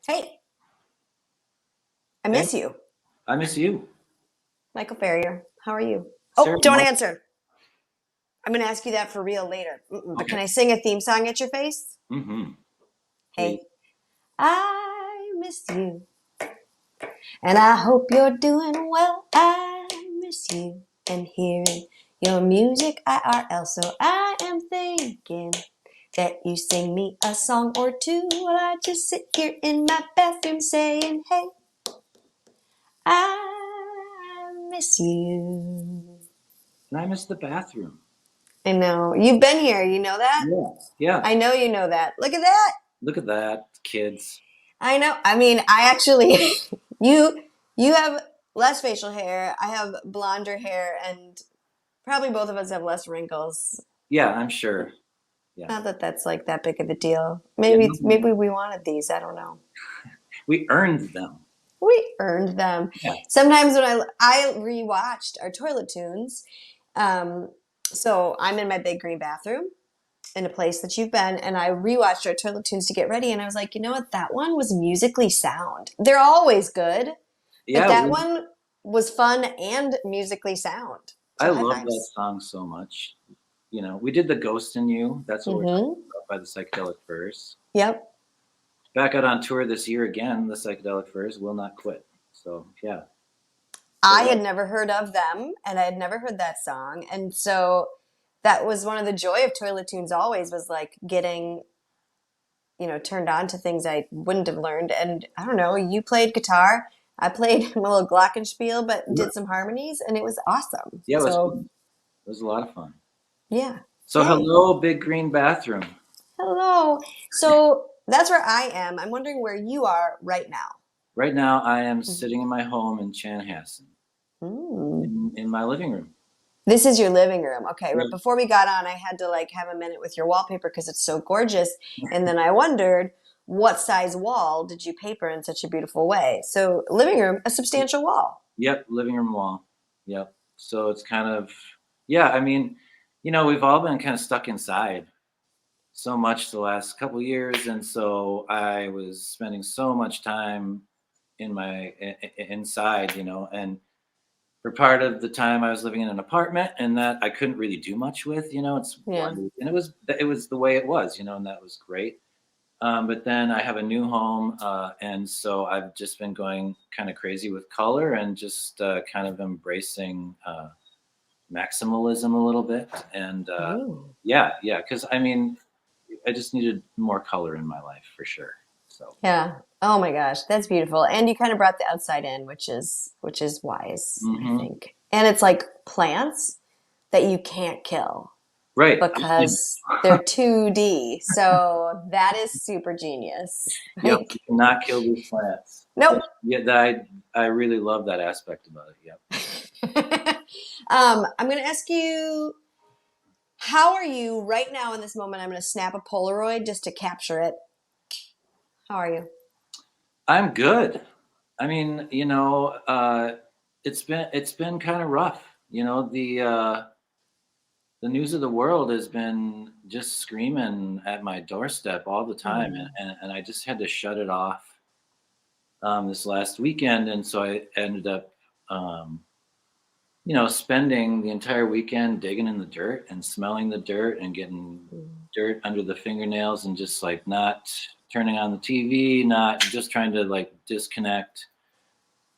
Hey, I Hey, miss you. I miss you. Michael Ferrier. How are you? Oh, Sarah don't Mark. answer. I'm going to ask you that for real later. But can Okay. I sing a theme song at your face? Mm-hmm. Please. Hey, I miss you. And I hope you're doing well. I miss you. And hearing your music, IRL. So I am thinking that you sing me a song or two while I just sit here in my bathroom saying, hey, I miss you. And I miss the bathroom. I know. You've been here. You know that? Yeah. Yeah. I know you know that. Look at that. Look at that, kids. I know. I mean, I actually you you have less facial hair. I have blonder hair and probably both of us have less wrinkles. Yeah, I'm sure. Yeah. Not that that's like that big of a deal. Yeah. Maybe we wanted these. I don't know. We earned them. We earned them. Yeah. Sometimes when I rewatched our toilet tunes, um, so I'm in my big green bathroom in a place that you've been, and I rewatched our toilet tunes to get ready, and I was like, you know what? That one was musically sound. They're always good, but Yeah. that one was fun and musically sound. I So high love that fives. song so much. We did the Ghost in You. That's what we're talking Mm-hmm. about by the Psychedelic Furs. Yep. Back out on tour this year again. The Psychedelic Furs will not quit. So yeah. So I yeah. had never heard of them, and I had never heard that song, and so that was one of the joy of toilet tunes. Always was like getting turned on to things I wouldn't have learned. And I don't know, you played guitar. I played a little glockenspiel, but Yeah. did some harmonies, and it was awesome. Yeah, it was So fun. It was a lot of fun. yeah, So yay. hello, big green bathroom. Hello. So that's where I am. I'm wondering where you are right now. Right now, I am Mhm. sitting in my home in Chanhassen, Mm. in my living room. This is your living room. Okay, Yeah. right before we got on, I had to like have a minute with your wallpaper because it's so gorgeous. And then I wondered, what size wall did you paper in such a beautiful way? So, living room, a substantial wall. Yep, living room wall. Yep. So it's kind of, yeah, I mean, we've all been kind of stuck inside so much the last couple years. And so I was spending so much time inside, and for part of the time I was living in an apartment and that I couldn't really do much with, it's Yeah. one, and it was the way it was, and that was great. But then I have a new home, and so I've just been going kind of crazy with color and just kind of embracing maximalism a little bit. And Ooh. yeah, yeah, because I mean, I just needed more color in my life for sure. So Yeah. Oh my gosh, that's beautiful. And you kind of brought the outside in, which is wise, I hmm think. And it's like plants that you can't kill right, because they're 2D. So that is super genius. yep, you Like, cannot kill these plants. nope. Yeah, yeah, I really love that aspect about it. Yep. I'm going to ask you, how are you right now in this moment? I'm going to snap a Polaroid just to capture it. How are you? I'm good. I mean, it's been kind of rough. The news of the world has been just screaming at my doorstep all the time, and, Mm. and, and I just had to shut it off this last weekend, and so I ended up, um, spending the entire weekend digging in the dirt and smelling the dirt and getting Mm. dirt under the fingernails and just like not turning on the TV, not just trying to like disconnect.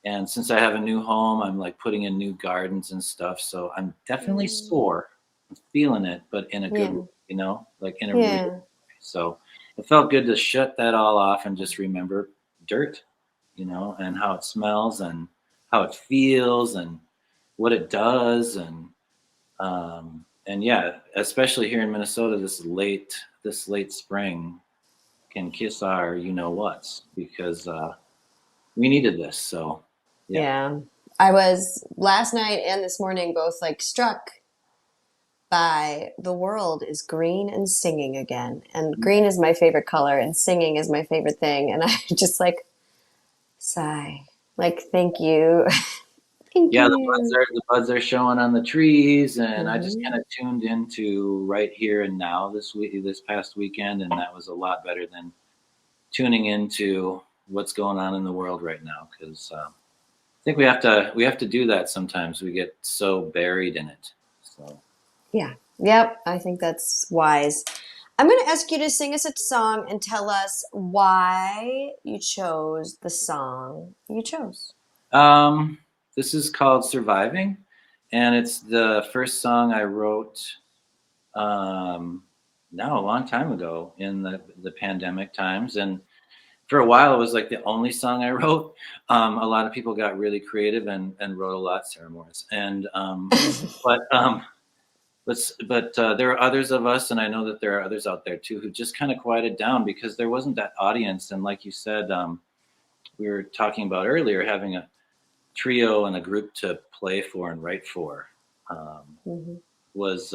And since I have a new home, I'm like putting in new gardens and stuff. So I'm definitely Mm. sore. I'm feeling it, but in a good way, Yeah. like in a real way. Yeah. So it felt good to shut that all off and just remember dirt, and how it smells and how it feels and what it does. And yeah, especially here in Minnesota, this late spring can kiss our whats because we needed this. So yeah. Yeah. I was last night and this morning both like struck by the world is green and singing again. And green is my favorite color and singing is my favorite thing. And I just like sigh. Like, thank you. Thank Yeah, the buds you. are the buds are showing on the trees, and I just Hmm. kind of tuned into right here and now this past weekend, and that was a lot better than tuning into what's going on in the world right now, because I think we have to do that sometimes. We get so buried in it. So Yeah. Yep. I think that's wise. I'm going to ask you to sing us a song and tell us why you chose the song you chose. um, this is called "Surviving," and it's the first song I wrote um, now a long time ago in the pandemic times, and for a while it was like the only song I wrote. A lot of people got really creative and wrote a lot, Sarah Morris, and but there are others of us, and I know that there are others out there too, who just kind of quieted down because there wasn't that audience. And like you said, we were talking about earlier, having a trio and a group to play for and write for Mm-hmm. was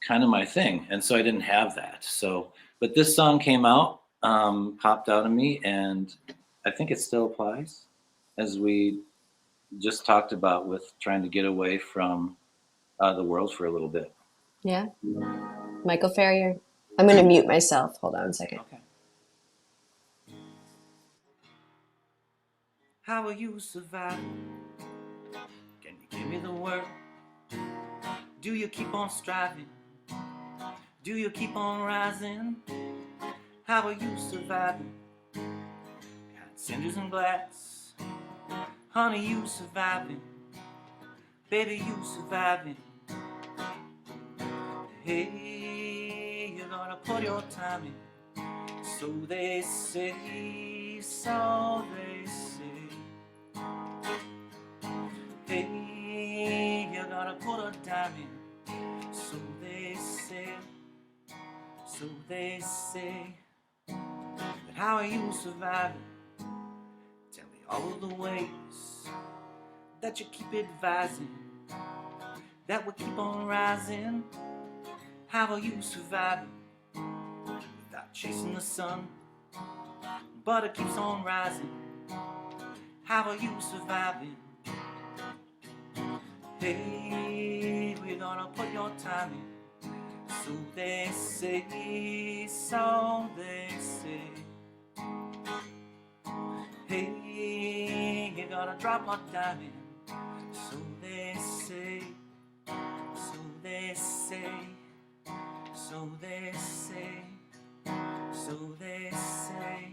kind of my thing, and so I didn't have that. So, but this song came out, popped out of me, and I think it still applies, as we just talked about with trying to get away from the world for a little bit. Yeah. Michael Ferrier. I'm going to mute myself. Hold on a second. Okay. How are you surviving? Can you give me the word? Do you keep on striving? Do you keep on rising? How are you surviving? Got cinders and glass. Honey, you surviving. Baby, you surviving. Hey, you're gonna put your time in. So they say, so they say. Hey, you're gonna put a dime in. So they say, so they say. But how are you surviving? Tell me all of the ways that you keep advising, that will keep on rising. How are you surviving without chasing the sun? But it keeps on rising. How are you surviving? Hey, we're gonna put your time in. So they say, so they say. Hey, you're gonna drop my dime in. So they say, so they say. So they say, so they say.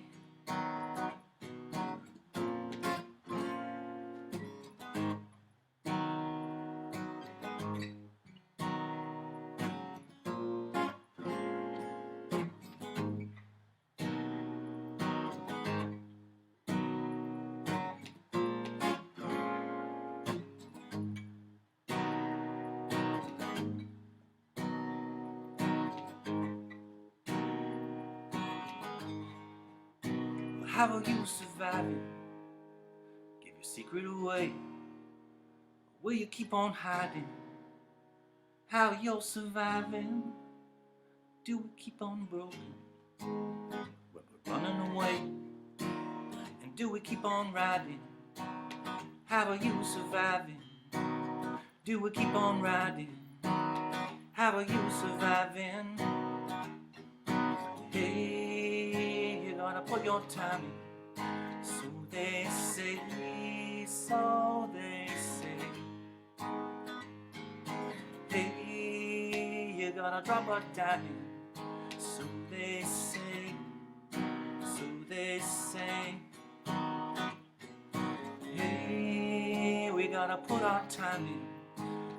How are you surviving? Give your secret away. Will you keep on hiding how you're surviving? Do we keep on broken when we're running away? And do we keep on riding? How are you surviving? Do we keep on riding? How are you surviving? Hey, you're gonna put your time in. So they say, so they say. Hey, you're gonna drop a dime in. So they say, so they say. Hey, we gotta put our time in.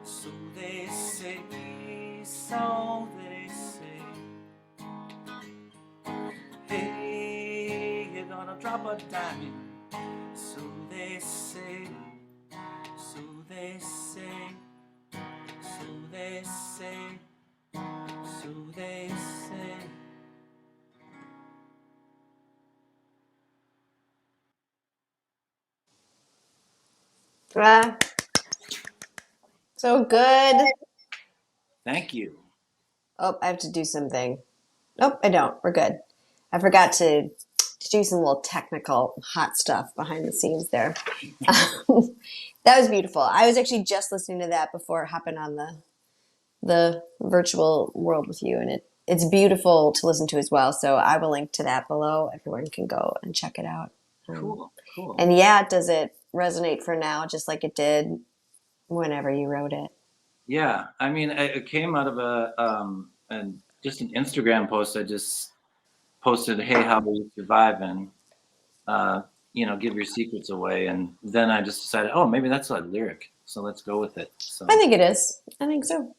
So they say, so they say. Hey, you're gonna drop a dime in. So they say, so they say. So they say, so they say. Ah, so good. Thank you. Oh, I have to do something. Nope, I don't. We're good. I forgot to do some little technical hot stuff behind the scenes there. That was beautiful. I was actually just listening to that before hopping on the virtual world with you, and it's beautiful to listen to as well. So I will link to that below. Everyone can go and check it out. Um, Cool, cool. and yeah, does it resonate for now, just like it did whenever you wrote it? Yeah, I mean, it came out of and just an Instagram post. I just posted, "Hey, how will you survive?" and uh, give your secrets away. And then I just decided, oh, maybe that's a lyric, so let's go with it. I So think it is. I think so.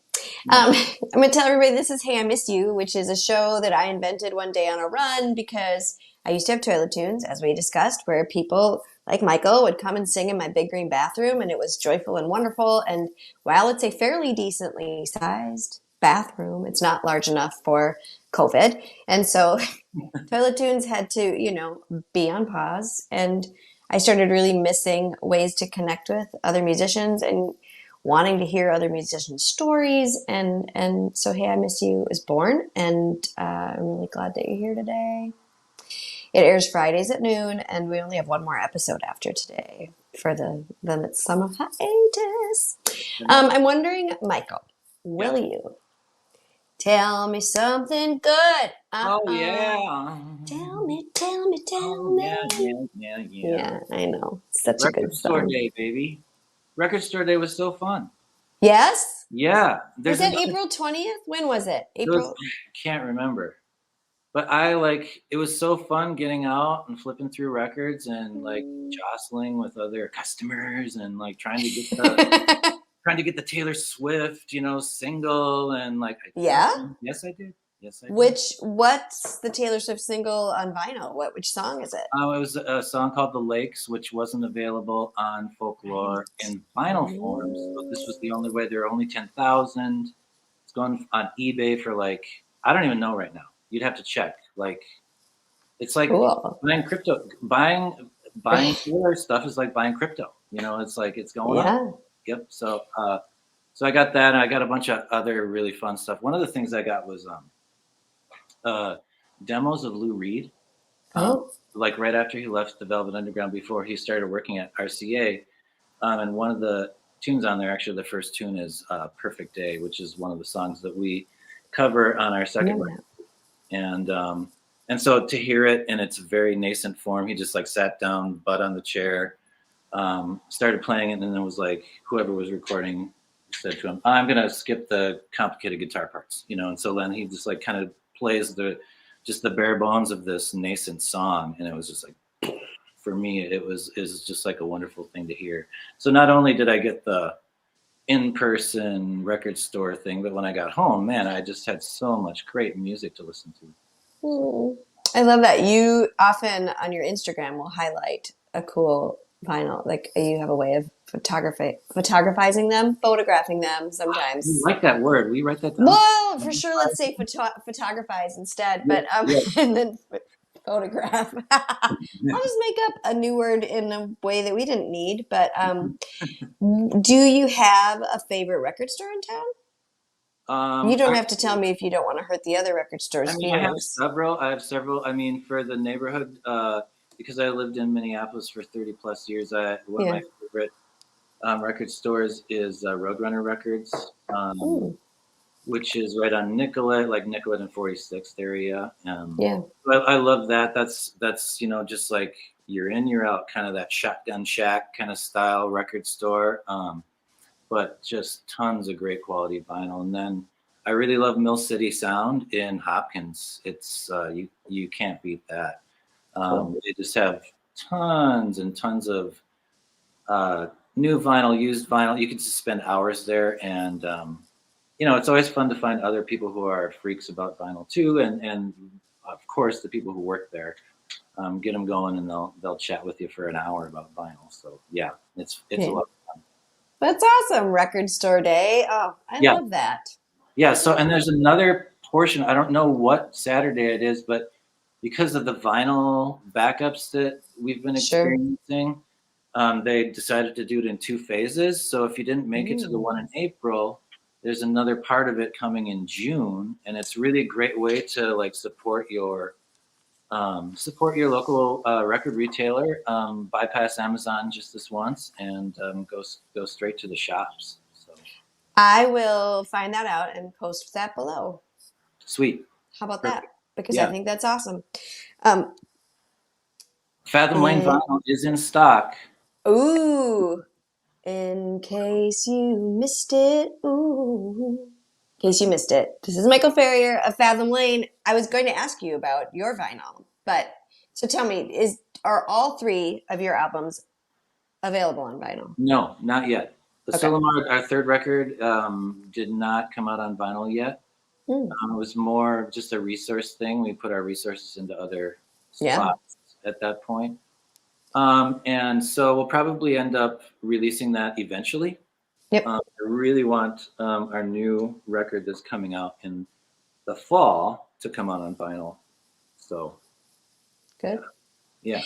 yeah, I'm going to tell everybody this is Hey, I Missed You, which is a show that I invented one day on a run because I used to have toilet tunes, as we discussed, where people like Michael would come and sing in my big green bathroom, and it was joyful and wonderful. And while it's a fairly decently sized bathroom, it's not large enough for COVID. And so toilet tunes had to, be on pause. And I started really missing ways to connect with other musicians and wanting to hear other musicians' stories. And so, Hey, I Miss You is born. And I'm really glad that you're here today. It airs Fridays at noon, and we only have one more episode after today for the summer hiatus. I'm wondering, Michael, yeah. will you tell me something good? Oh Uh-uh. yeah. Tell me, tell me, Oh tell yeah, me. yeah, yeah, yeah. Yeah, I know. Such a good Record store song. day, baby. Record store day was so fun. Yes? Yeah, Was there's that another. April 20th? When was it? It was, April? can't remember. But I like it was so fun getting out and flipping through records and like jostling with other customers and like trying to get the Taylor Swift, single and like I did. Yeah? Yes, I did. Yes, I did. What's the Taylor Swift single on vinyl? Which song is it? It was a song called "The Lakes," which wasn't available on Folklore Right. in vinyl form. So this was the only way. There are only 10,000. It's going on eBay for like I don't even know right now. You'd have to check. Like it's like Cool. buying crypto. Buying Taylor stuff is like buying crypto. It's like it's going up. Yeah. Yep. So I got that, and I got a bunch of other really fun stuff. One of the things I got was uh, demos of Lou Reed. Um, Oh, like right after he left the Velvet Underground, before he started working at RCA, and one of the tunes on there, actually, the first tune is "Perfect Day," which is one of the songs that we cover on our I second know record. that. And so to hear it in its very nascent form, he just like sat down, butt on the chair, started playing it, and then it was like whoever was recording said to him, "I'm gonna skip the complicated guitar parts," And so then he just like kind of plays just the bare bones of this nascent song, and it was just like for me, is just like a wonderful thing to hear. So not only did I get the in-person record store thing, but when I got home, man, I just had so much great music to listen to. So Hmm. I love that. You often on your Instagram will highlight a cool vinyl. Like you have a way of photographizing them, photographing them we sometimes. like that word. We write that down. Well, for sure, let's say photographize instead, Yeah, but yeah. and then photograph. I'll just make up a new word in a way that we didn't need. But do you have a favorite record store in town? You don't have to tell me if you don't want to hurt the other record I store's mean, I have feelings. several. I have several. I mean, for the neighborhood, because I lived in Minneapolis for 30 plus years, one of Yeah. my favorite record stores is Roadrunner Records, Mm, which is right on Nicollet, like Nicollet and 46th area. yeah. I love that. That's just like you're in, you're out, kind of that Shotgun Shack kind of style record store. But just tons of great quality vinyl. And then I really love Mill City Sound in Hopkins. It's you can't beat that. Cool. They just have tons and tons of uh, new vinyl, used vinyl. You could just spend hours there, and it's always fun to find other people who are freaks about vinyl too, and of course the people who work there. Get them going, and they'll chat with you for an hour about vinyl. So yeah, it's a Yeah. lot. That's awesome. Record store day. Oh, I Yeah, love that. yeah. I So, love and that. there's another portion. I don't know what Saturday it is, but because of the vinyl backups that we've been Sure. experiencing, they decided to do it in two phases. So if you didn't make it to the Mm. one in April, there's another part of it coming in June, and it's really a great way to like support your local record retailer. Bypass Amazon just this once, and go straight to the shops. So I will find that out and post that below. sweet, How about that? perfect. Because I Yeah. think that's awesome. Um, Fathom Lane And vinyl is in stock. ooh, in case you missed it, ooh. In case you missed it, this is Michael Ferrier of Fathom Lane. I was going to ask you about your vinyl, but so tell me, are all three of your albums available on vinyl? No, not yet. The Okay. Solomar, our third record, did not come out on vinyl yet. Hmm. It was more just a resource thing. We put our resources into other Yeah. spots at that point. And so we'll probably end up releasing that eventually. Yep. I really want our new record that's coming out in the fall to come out on vinyl. So yeah, Good. yeah.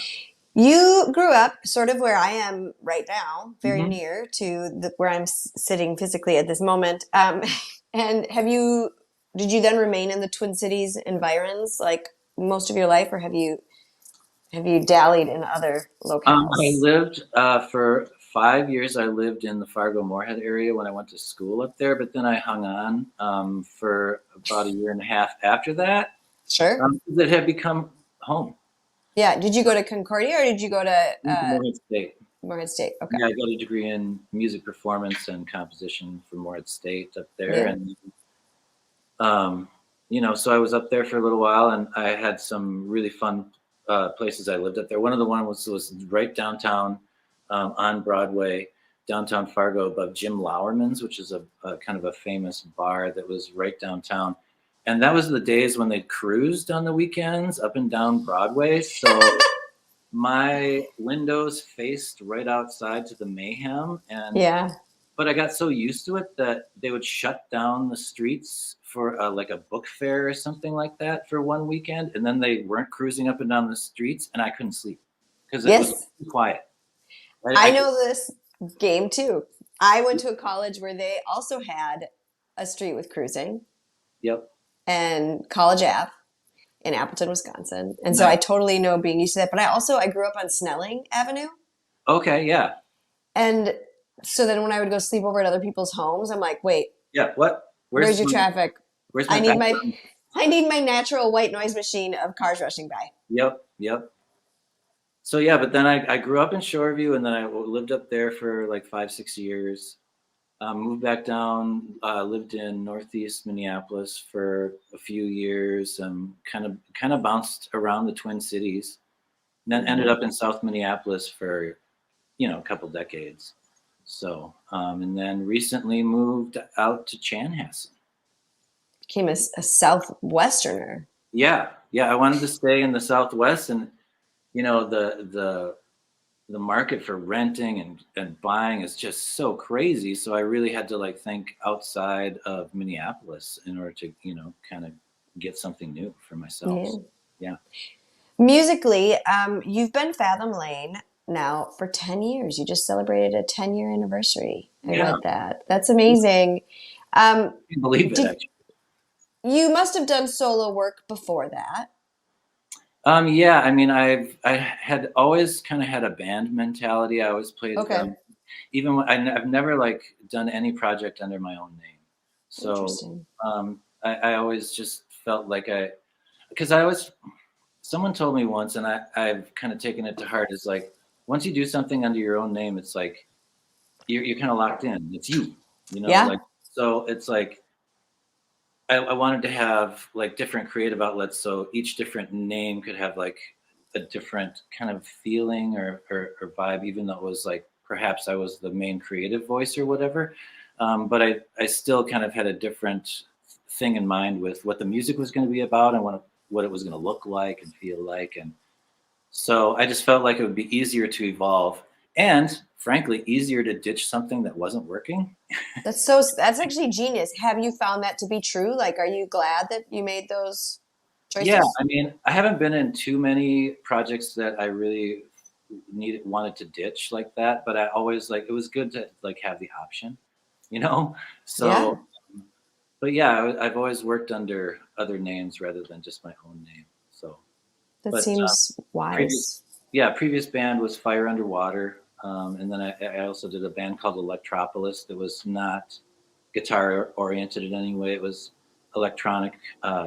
You grew up sort of where I am right now, very Hmm. near to where I'm sitting physically at this moment. And did you then remain in the Twin Cities environs like most of your life, or have you dallied in other I locales? lived for 5 years. I lived in the Fargo Moorhead area when I went to school up there, but then I hung on for about a year and a half after that. Sure. That had become home. Yeah. Did you go to Concordia or did you go to Moorhead State. Morehead State? Okay. Yeah, I got a degree in music performance and composition from Moorhead State up there, Yeah. and um, so I was up there for a little while, and I had some really fun places I lived up there. One of the ones was right downtown on Broadway, downtown Fargo, above Jim Lauerman's, which is a kind of a famous bar that was right downtown. And that was the days when they cruised on the weekends up and down Broadway. So my windows faced right outside to the mayhem, and Yeah. but I got so used to it that they would shut down the streets for like a book fair or something like that for one weekend, and then they weren't cruising up and down the streets, and I couldn't sleep because it was Yes. too quiet. I I know this game too. I went to a college where they also had a street with cruising Yep. and College Ave in Appleton, Wisconsin. And so I Nice. totally know being used to that. But I grew up on Snelling Avenue. Okay. Yeah. And so then when I would go sleep over at other people's homes, I'm like, wait, Yeah. What? where's your traffic? Where's my I need my background? I need my natural white noise machine of cars rushing by. Yep. Yep. So yeah, but then I grew up in Shoreview, and then I lived up there for like 5 6 years. Moved back down, lived in Northeast Minneapolis for a few years. Kind of bounced around the Twin Cities, and then ended Mm-hmm. up in South Minneapolis for a couple decades. So, and then recently moved out to Chanhassen. Became a Southwesterner. Yeah, yeah. I wanted to stay in the Southwest, and the market for renting and buying is just so crazy. So I really had to like think outside of Minneapolis in order to, kind of get something new for myself. Yeah. Yeah. Musically, you've been Fathom Lane now for 10 years. You just celebrated a 10-year anniversary. I Yeah. read that. That's amazing. I can't believe it Did actually. you must have done solo work before that? Yeah, I mean, I had always kind of had a band mentality. I always played, Okay. even when I've never like done any project under my own name. So Interesting. I always just felt like because someone told me once, and I've kind of taken it to heart, is like, once you do something under your own name, it's like you're kind of locked in. It's you, Yeah. like, so it's like I wanted to have like different creative outlets, so each different name could have like a different kind of feeling or vibe, even though it was like perhaps I was the main creative voice or whatever. But I still kind of had a different thing in mind with what the music was going to be about and what it was going to look like and feel like. And so I just felt like it would be easier to evolve and frankly easier to ditch something that wasn't working. That's actually genius. Have you found that to be true? Like, are you glad that you made those Yeah, choices? I mean, I haven't been in too many projects that I really wanted to ditch like that, but I always like it was good to like have the option, you know. So, Yeah. but yeah, I've always worked under other names rather than just my own name. So, That but seems previous, wise. yeah, previous band was Fire Underwater, and then I also did a band called Electropolis that was not guitar oriented in any way. It was electronic,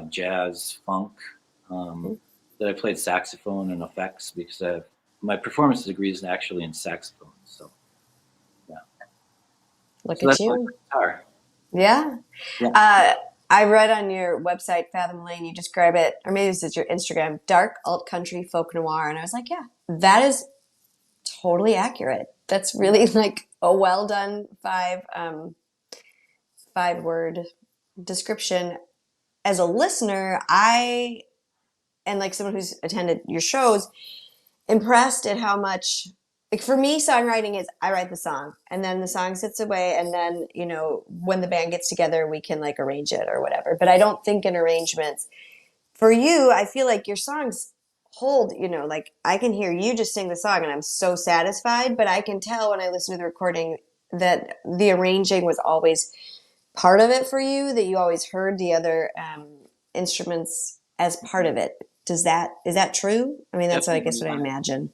jazz, funk. Um, that I played saxophone and effects because I have my performance degree is actually in saxophone. So yeah, Look so at that's like you. guitar. Yeah. Yeah, Uh, I read on your website, Fathom Lane, you describe it, or maybe this is your Instagram, dark alt country folk noir. And I was like, yeah, that is totally accurate. That's really like a well done 5 word description. As a listener, I, and like someone who's attended your shows, impressed at how much, like for me, songwriting is I write the song and then the song sits away, and then when the band gets together we can like arrange it or whatever, but I don't think in arrangements. For you, I feel like your songs hold, like I can hear you just sing the song and I'm so satisfied, but I can tell when I listen to the recording that the arranging was always part of it for you, that you always heard the other instruments as part of it. Is that true? I mean, that's what I guess definitely. what I imagine.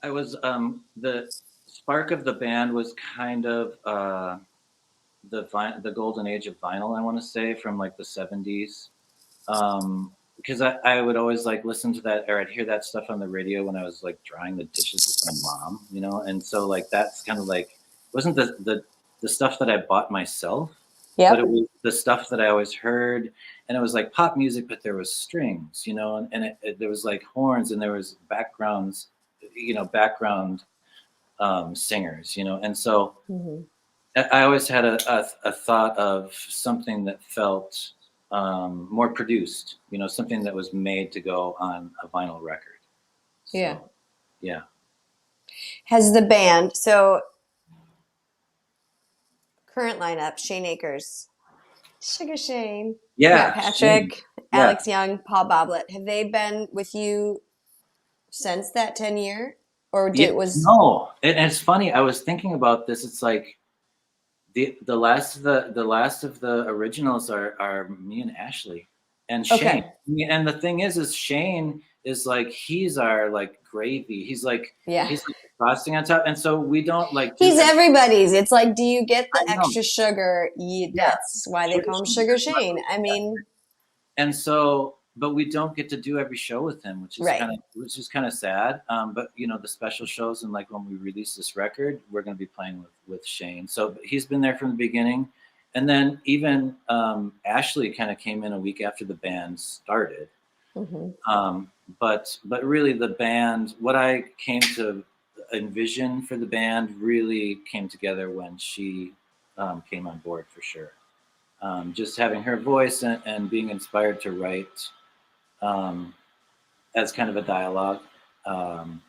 I was the spark of the band was kind of the golden age of vinyl. I want to say from like the 70s. Because I would always like listen to that, or I'd hear that stuff on the radio when I was like drying the dishes with my mom, and so like that's kind of like wasn't the stuff that I bought myself, but it Yep. was the stuff that I always heard, and it was like pop music, but there was strings, and there was like horns and there was backgrounds, background singers, and so Hmm. I always had a thought of something that felt more produced, something that was made to go on a vinyl record. Yeah. So, yeah. Has the band, so current lineup, Shane Akers, Sugar Shane, Matt Yeah. Shane. Patrick, Yeah. Alex Young, Paul Boblet, have they been with you since that 10 year? Or Yeah. did was No. And it's funny. I was thinking about this. It's like the last of the originals are me and Ashley and Shane. okay. And the thing is Shane is like he's our like gravy. Yeah. He's like the frosting on top. And so we don't like do He's every. everybody's. It's like, do you get the I know. extra sugar? Yeah. That's why they Sugar call him Shane. Sugar Shane. I mean, And so, but we don't get to do every show with him, right. which is kind of sad. But the special shows and like when we release this record, we're going to be playing with Shane. So he's been there from the beginning, and then even Ashley kind of came in a week after the band started. Hmm. Um, but really, the band, what I came to envision for the band, really came together when she came on board for sure. Just having her voice and being inspired to write um, as kind of a dialogue um,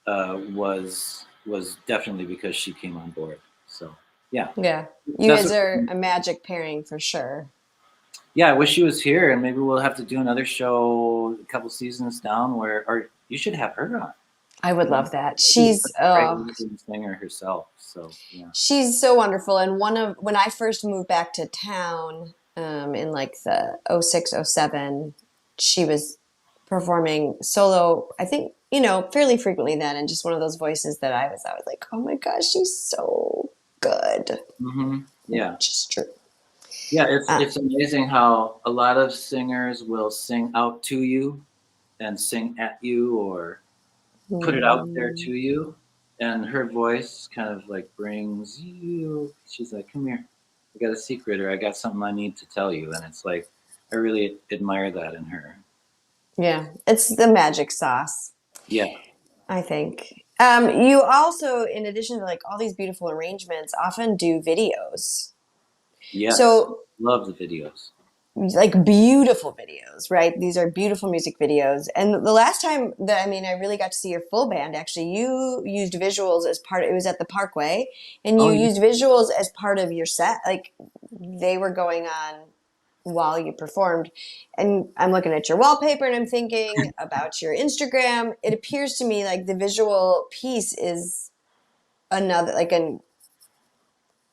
was definitely because she came on board. So yeah, Yeah. You that's guys what. are a magic pairing for sure. Yeah, I wish she was here, and maybe we'll have to do another show a couple seasons down where, or you should have her on. I would You know, love that. she's She's such a great lead singer herself. So yeah. she's so wonderful. And when I first moved back to town, in like the 06, 07, she was performing solo, I think, fairly frequently then, and just one of those voices that I was like, oh my gosh, she's so good. Yeah. Just true. Yeah, it's Uh, it's amazing how a lot of singers will sing out to you and sing at you or put it out there mhm. to you, and her voice kind of like brings you. She's like, "Come here, I got a secret, or I got something I need to tell you," and it's like I really admire that in her. Yeah, it's the magic sauce, Yeah. I think. You also, in addition to like all these beautiful arrangements, often do videos. Yes. So Love the videos. like beautiful videos, right? These are beautiful music videos. And the last time that I really got to see your full band, actually, you used visuals as part it was at the Parkway, and Oh you yeah. used visuals as part of your set. Like they were going on while you performed. And I'm looking at your wallpaper and I'm thinking about your Instagram. It appears to me like the visual piece is another like an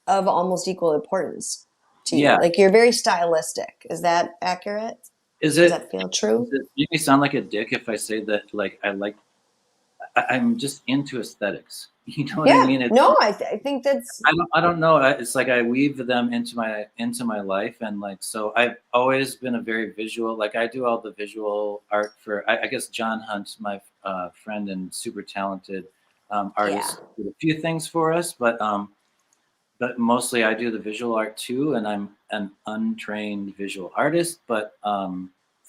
of almost equal importance to you. Yeah. Like you're very stylistic. Is that accurate? Is Does it that feel does true? it make me sound like a dick if I say that like I'm just into aesthetics. You know what I Yeah. mean? No, I think that's I don't know. It's like I weave them into my life, and like so I've always been a very visual. Like I do all the visual art for I guess John Hunt, my friend and super talented yeah. artist, did a few things for us, but mostly I do the visual art too, and I'm an untrained visual artist. But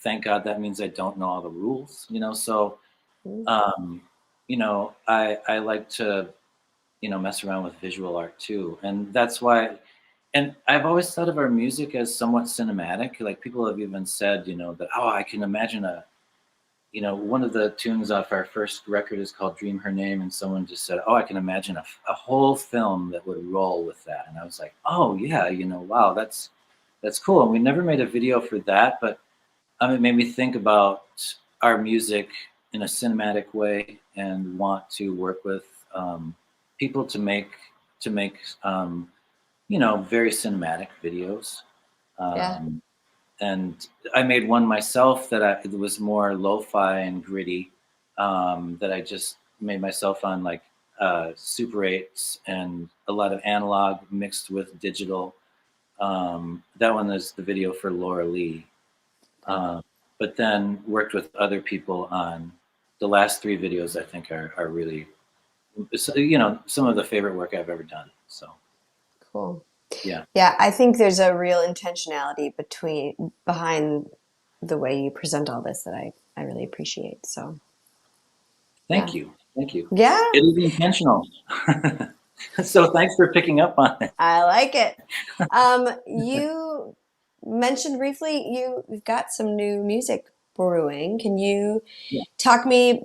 thank God that means I don't know all the rules, you know. So Mm, um, you know, I like to mess around with visual art too, and that's why. And I've always thought of our music as somewhat cinematic. Like people have even said, that I can imagine one of the tunes off our first record is called "Dream Her Name," and someone just said, I can imagine a whole film that would roll with that. And I was like, oh yeah, wow, that's cool. And we never made a video for that, but it made me think about our music in a cinematic way and want to work with people to make very cinematic videos. yeah. Um, and I made one myself it was more lo-fi and gritty, that I just made myself on like Super 8s and a lot of analog mixed with digital. That one is the video for Laura Lee. Okay. Um, but then worked with other people on the last three videos. I think are really, some of the favorite work I've ever done. So Cool. yeah, Yeah, I think there's a real intentionality behind the way you present all this that I really appreciate. So yeah. thank you. Yeah, It is intentional. So thanks for picking up on it. I like it. You mentioned briefly you've got some new music brewing. Can you Yeah. talk me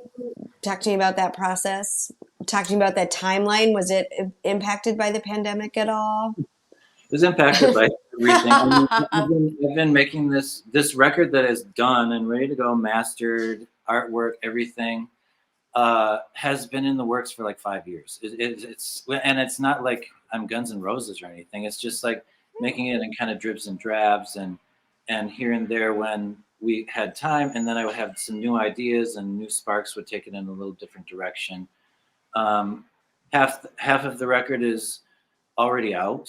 talk to me about that process? Talk to me about that timeline. Was it impacted by the pandemic at all? It was impacted by everything. I mean, I've been making this record that is done and ready to go, mastered, artwork, everything. Has been in the works for like 5 years. And it's not like I'm Guns N' Roses or anything. It's just like making it in kind of dribs and drabs and here and there when we had time, and then I would have some new ideas and new sparks would take it in a little different direction. Um, half of the record is already out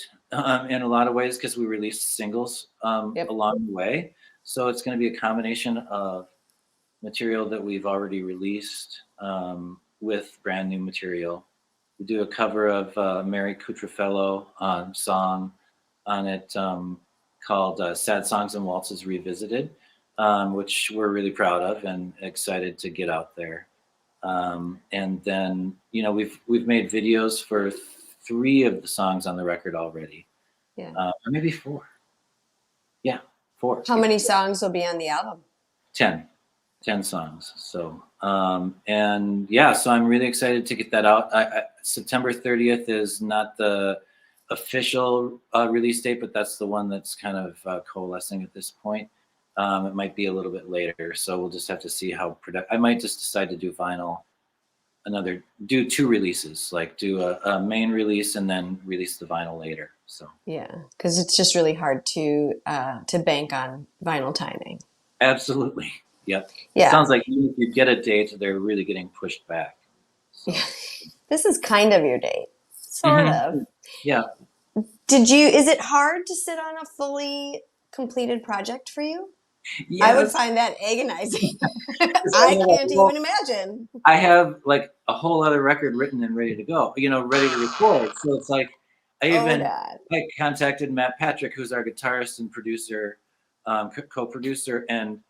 in a lot of ways because we released singles Yep. along the way. So it's going to be a combination of material that we've already released with brand new material. We do a cover of Mary Cutrofello song on it called Sad Songs and Waltzes Revisited, which we're really proud of and excited to get out there. And then, we've made videos for three of the songs on the record already, Yeah. or maybe four. Yeah, four. How many songs will be on the album? 10. 10 songs. So, and yeah, so I'm really excited to get that out. September 30th is not the official release date, but that's the one that's kind of coalescing at this point. It might be a little bit later, so we'll just have to see how I might just decide to do vinyl, do two releases, like do a main release and then release the vinyl later. So Yeah, because it's just really hard to bank on vinyl timing. absolutely, yep. It Yeah. sounds like even if you get a date, they're really getting pushed back. Yeah. So. This is kind of your date, sort of. Mhm. Yeah. Is it hard to sit on a fully completed project for you? I would Yes. find that agonizing. 'Cause I can't even imagine. I have like a whole other record written and ready to go, ready to record. So it's like Oh, Dad. I contacted Matt Patrick, who's our guitarist and producer, co-producer, and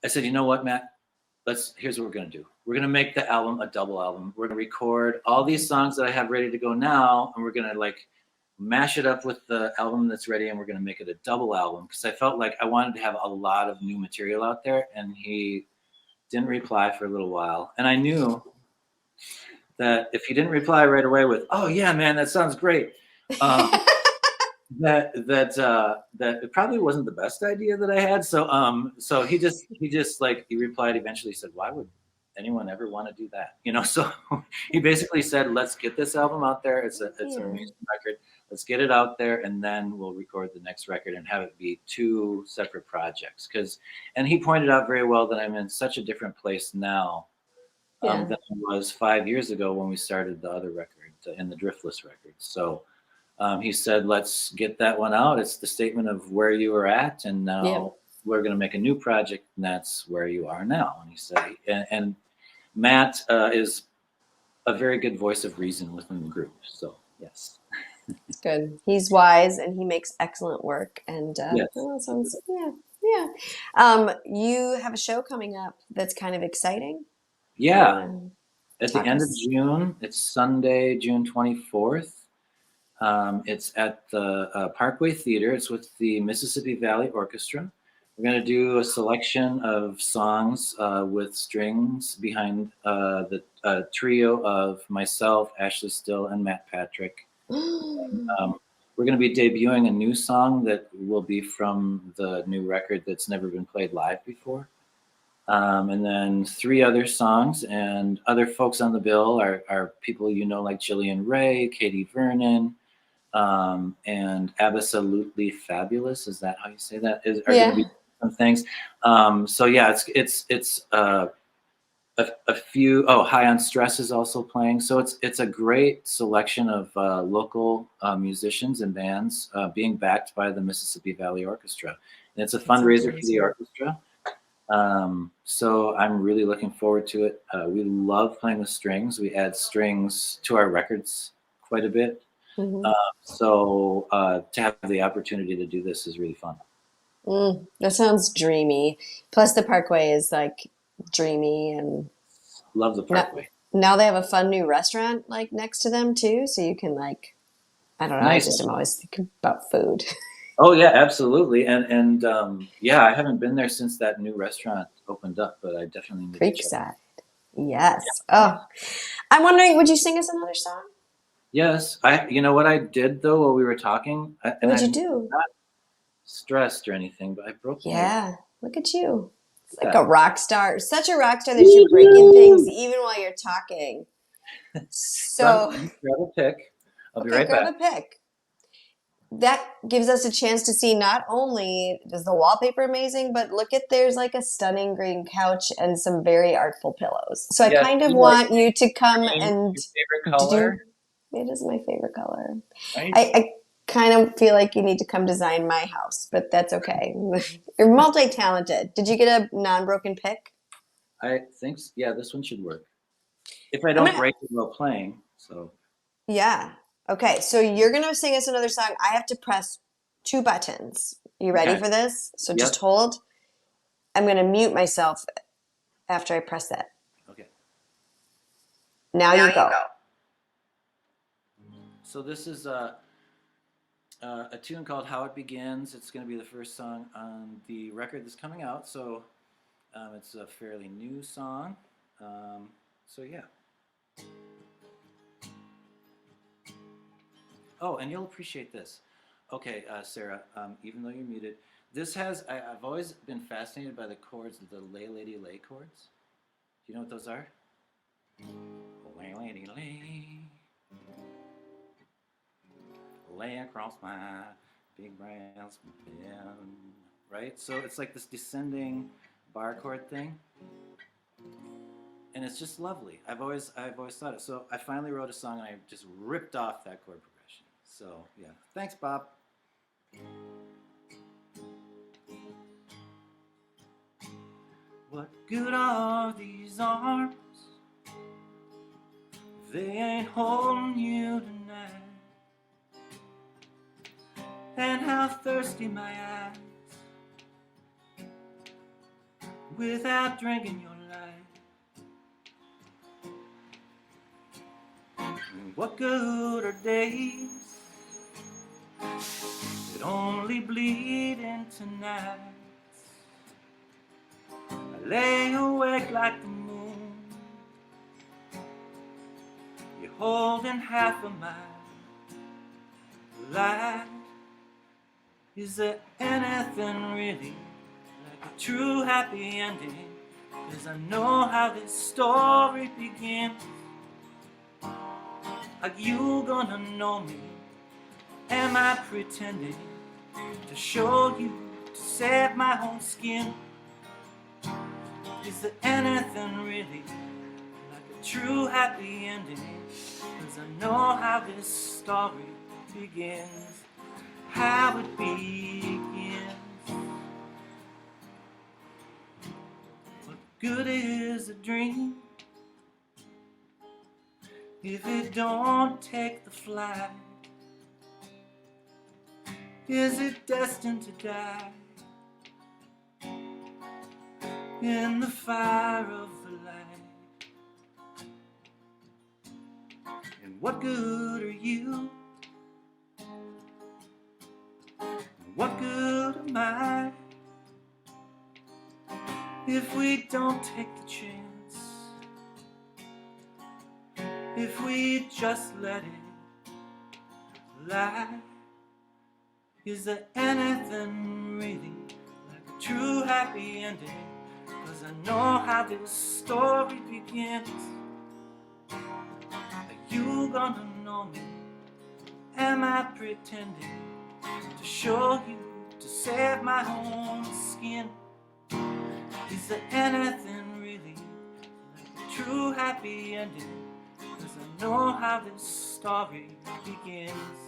I said, you know what, Matt? Here's what we're gonna do. We're gonna make the album a double album. We're gonna record all these songs that I have ready to go now, and we're gonna like mash it up with the album that's ready, and we're gonna make it a double album because I felt like I wanted to have a lot of new material out there, and he didn't reply for a little while, and I knew that if he didn't reply right away with "Oh yeah, man, that sounds great," um, that it probably wasn't the best idea that I had. So he just like he replied eventually, said, "Why would anyone ever want to do that?" So he basically said, "Let's get this album out there. It's an Yeah. amazing record. Let's get it out there, and then we'll record the next record and have it be two separate projects." And he pointed out very well that I'm in such a different place now Yeah. than I was 5 years ago when we started the other record, in the Driftless record. So he said, let's get that one out. It's the statement of where you were at, and Yeah. now we're going to make a new project, and that's where you are now. And he said, and Matt is a very good voice of reason within the group. So yes, It's good. He's wise and he makes excellent work. And yes, oh, that sounds, yeah, yeah. You have a show coming up that's kind of exciting. You yeah. want At to the talk end of us? June, it's Sunday, June 24th. It's at the Parkway Theater. It's with the Mississippi Valley Orchestra. We're going to do a selection of songs with strings behind the trio of myself, Ashley Still, and Matt Patrick. Um, we're going to be debuting a new song that will be from the new record that's never been played live before. And then 3 other songs, and other folks on the bill are people you know, like Jillian Ray, Katie Vernon, and Absolutely Fabulous. Is that how you say that? Are going to Yeah. be some things. So yeah, it's a few. Oh, High on Stress is also playing. So it's a great selection of local musicians and bands being backed by the Mississippi Valley Orchestra, and it's a That sounds fundraiser for the awesome. orchestra. So I'm really looking forward to it. We love playing the strings. We add strings to our records quite a bit. Hmm. So to have the opportunity to do this is really fun. That sounds dreamy. Plus, the Parkway is like dreamy, and Love the now, Parkway. now they have a fun new restaurant like next to them too, so you can like, I don't know. I Nice. just am always thinking about food. Oh yeah, absolutely. And yeah, I haven't been there since that new restaurant opened up, but I definitely need to check. Creekside. Yes. Yeah. Oh, I'm wondering, would you sing us another song? Yes, you know what I did though while we were talking, and What'd you I'm do? not stressed or anything, but I broke my. Yeah, look at you. It's like a Yeah. rock star. Such a rock star that you're breaking things Woo! even while you're talking. So So, I'm grab a pick. I'll be okay, right grab back. a pick. That gives us a chance to see not only is the wallpaper amazing, but look at there's like a stunning green couch and some very artful pillows. So I Yes, kind of you like want you to come green, and your favorite do. color, It is my favorite color. right? I kind of feel like you need to come design my house, but that's okay. You're multi-talented. Did you get a non-broken pick? I think yeah, this one should work. If I I'm don't gonna. break it while playing, so Yeah. Okay. So you're gonna sing us another song. I have to press 2 buttons. You ready okay. for this? So just Yep. hold. I'm gonna mute myself after I press that. Okay. Now you go. So this is a tune called "How It Begins." It's going to be the first song on the record that's coming out. So it's a fairly new song. So yeah. Oh, and you'll appreciate this. Okay, Sarah. Even though you're muted, this has I've always been fascinated by the chords, the lay lady lay chords. Do you know what those are? Lay lady lay. Lay across my big brass bed, right? So it's like this descending bar chord thing, and it's just lovely. I've always thought it. So I finally wrote a song, and I just ripped off that chord progression. So yeah, thanks, Bob. What good are these arms? They ain't holding you tonight. And how thirsty my eyes without drinking your life. What good are days that only bleed into nights? I lay awake like the moon. You're holding half of my life. Is there anything really like a true happy ending? 'Cause I know how this story begins. Are you gonna know me? Am I pretending to show you, to save my own skin? Is there anything really true happy ending, 'cause I know how this story begins, how it begins. What good is a dream if it don't take the flight? Is it destined to die in the fire of the light? And what good are you? And what good am I if we don't take the chance? If we just let it lie? Is there anything really like a true happy ending? 'Cause I know how this story begins. Are you gonna know me? Am I pretending to show you, to save my own skin? Is there anything really like a true happy ending? 'Cause I know how this story begins,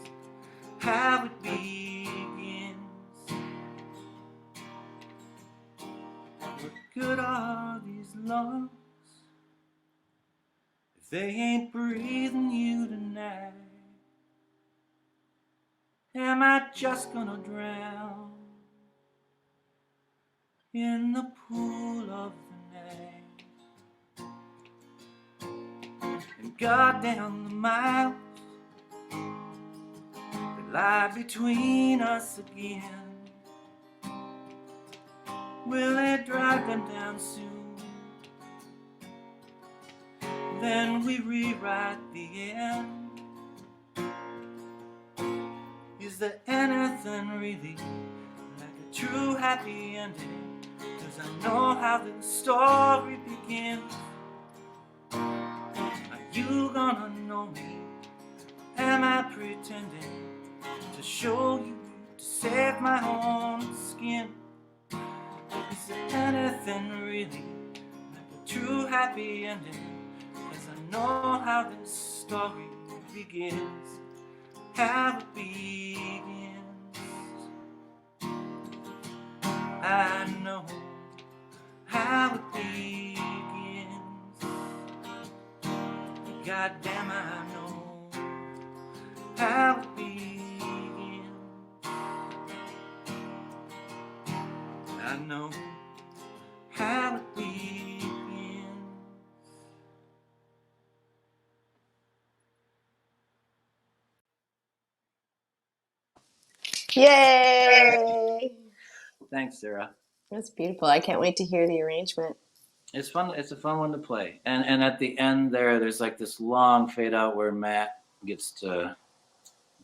how it begins. What good are these lungs if they ain't breathing you tonight? Am I just gonna drown in the pool of the night? And goddamn the miles that lie between us again, will they drive them down soon? Then we rewrite the end. Is there anything really like a true happy ending? 'Cause I know how the story begins. Are you gonna know me? Am I pretending to show you, to save my own skin? Is there anything really like a true happy ending? 'Cause I know how this story begins, how it begins. I know how it begins. Goddamn, I know how it begins. I know how it begins. Yay! Thanks, Sarah. That's beautiful. I can't wait to hear the arrangement. It's fun. It's a fun one to play. And at the end there's like this long fade out where Matt gets to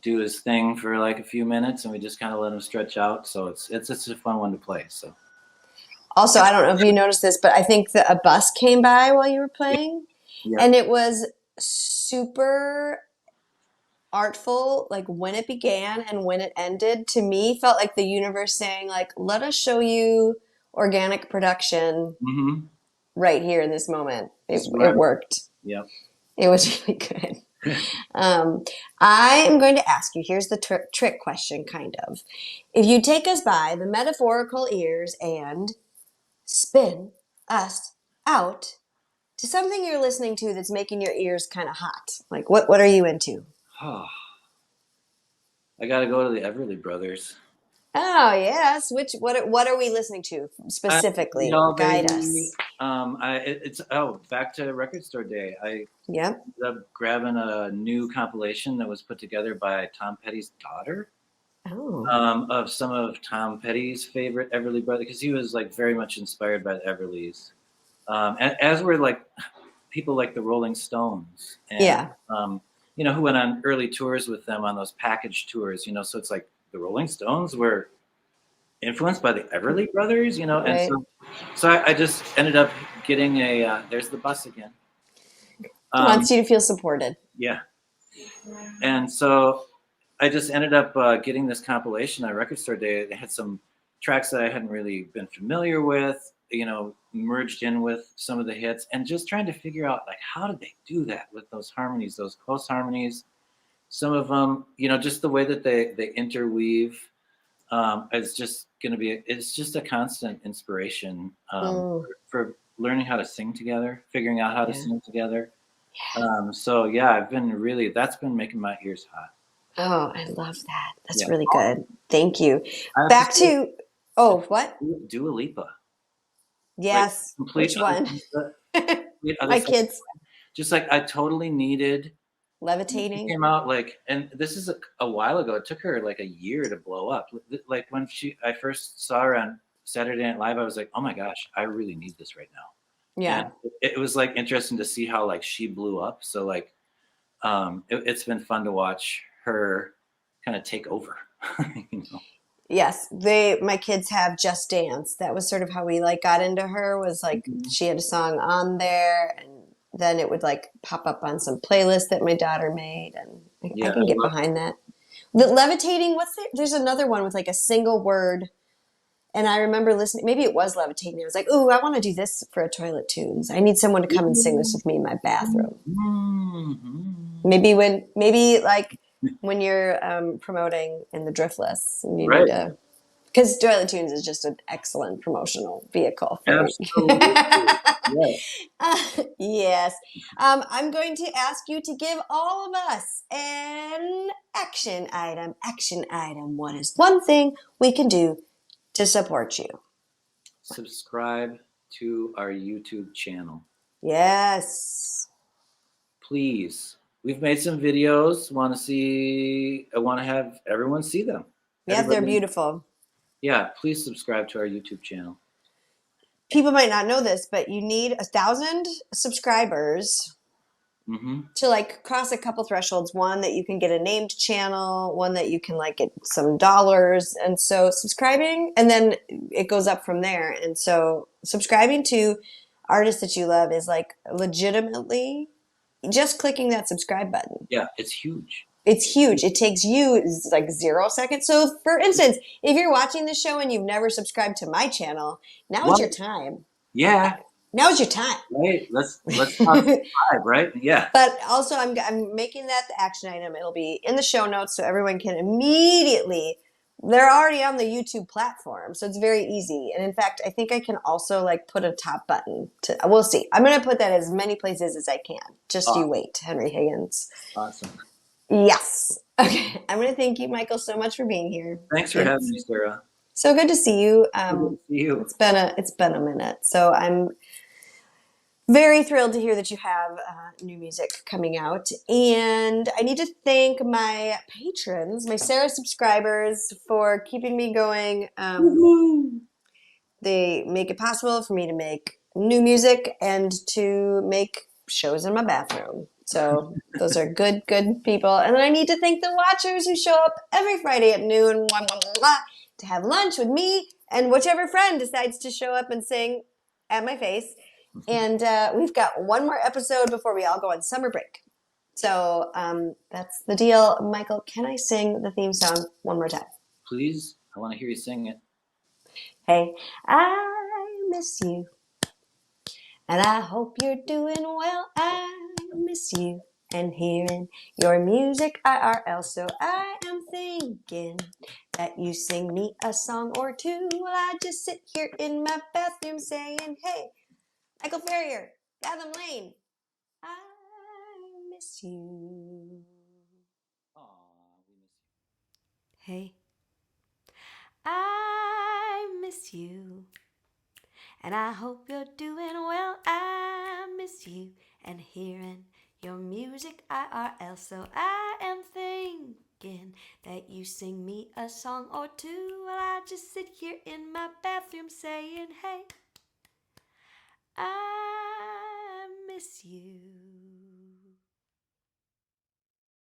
do his thing for like a few minutes, and we just kind of let him stretch out. So it's a fun one to play. So Also, I don't know if you noticed this, but I think that a bus came by while you were playing, yeah. and it was super artful, like when it began and when it ended. To me, felt like the universe saying, like, let us show you organic production Mm-hmm. right here in this moment. It Right. worked. Yep. It was really good. I am going to ask you, here's the trick question, kind of. If you take us by the metaphorical ears and spin us out to something you're listening to that's making your ears kind of hot, like what are you into? I got to go to the Everly Brothers. Oh yes, what are we listening to specifically? Y'all, Guide baby. us. It's back to record store day. I Yep. ended up grabbing a new compilation that was put together by Tom Petty's daughter, Oh. of some of Tom Petty's favorite Everly Brothers, because he was like very much inspired by the Everlys, and as were like people like the Rolling Stones, and Yeah. who went on early tours with them on those package tours. So it's like the Rolling Stones were influenced by the Everly Brothers, and Right. so I just ended up getting a. There's the bus again. Wants you to feel supported. Yeah, and so I just ended up getting this compilation on Record Store Day. It had some tracks that I hadn't really been familiar with, merged in with some of the hits, and just trying to figure out like how did they do that with those harmonies, those close harmonies. Some of them, just the way that they interweave. It's just going to be, it's just a constant inspiration for learning how to sing together, figuring out how to sing together. So yeah, that's been making my ears hot. Oh, I love that. That's really good. Thank you. What? Dua Lipa. Yes. Complete Which one? My kids. Just like I totally needed. Levitating. She came out and this is a while ago. It took her like a year to blow up. Like when I first saw her on Saturday Night Live, I was like, oh my gosh, I really need this right now. Yeah. And it was like interesting to see how like she blew up. So like, it's been fun to watch her kind of take over. Yes, my kids have Just Dance. That was sort of how we like got into her. Was like she had a song on there, and then it would like pop up on some playlist that my daughter made, and I can get behind that. The levitating. There's another one with like a single word, and I remember listening. Maybe it was Levitating. I was like, "Ooh, I want to do this for a Toilet Tunes. I need someone to come and sing this with me in my bathroom." Maybe when you're promoting in the Driftless, you need to, because Toilet Tunes is just an excellent promotional vehicle. Absolutely. Yes. I'm going to ask you to give all of us an action item. Action item. What is one thing we can do to support you? Subscribe to our YouTube channel. Yes. Please. We've made some videos. I want to have everyone see them. Yeah, they're beautiful. Yeah, please subscribe to our YouTube channel. People might not know this, but you need 1,000 subscribers to like cross a couple thresholds. One, that you can get a named channel. One, that you can like get some dollars. And so subscribing, and then it goes up from there. And so subscribing to artists that you love is like legitimately just clicking that subscribe button. Yeah, it's huge. It's huge. It takes you like 0 seconds. So, for instance, if you're watching this show and you've never subscribed to my channel, now is your time. Yeah. Now is your time. Right. Let's subscribe, right? Yeah. But also, I'm making that the action item. It'll be in the show notes so everyone can immediately. They're already on the YouTube platform, so it's very easy. And in fact, I think I can also like put a top button to. We'll see. I'm going to put that as many places as I can. Just you wait, Henry Higgins. Awesome. Yes. Okay. I'm going to thank you, Michael, so much for being here. Thanks for having me, Sarah. So good to see you. Good to see you. It's been a minute. So I'm very thrilled to hear that you have new music coming out. And I need to thank my patrons, my Sarah subscribers, for keeping me going. They make it possible for me to make new music and to make shows in my bathroom. So those are good people. And then I need to thank the watchers who show up every Friday at noon to have lunch with me and whichever friend decides to show up and sing at my face. And we've got one more episode before we all go on summer break. So that's the deal. Michael, can I sing the theme song one more time? Please. I want to hear you sing it. Hey, I miss you. And I hope you're doing well. I miss you and hearing your music IRL. So I am thinking that you sing me a song or two while I just sit here in my bathroom saying, hey, Michael Ferrier, Fathom Lane, I miss you. Aw, we miss you. Hey, I miss you. And I hope you're doing well. I miss you and hearing your music IRL. So I am thinking that you sing me a song or two while I just sit here in my bathroom saying, hey, I miss you.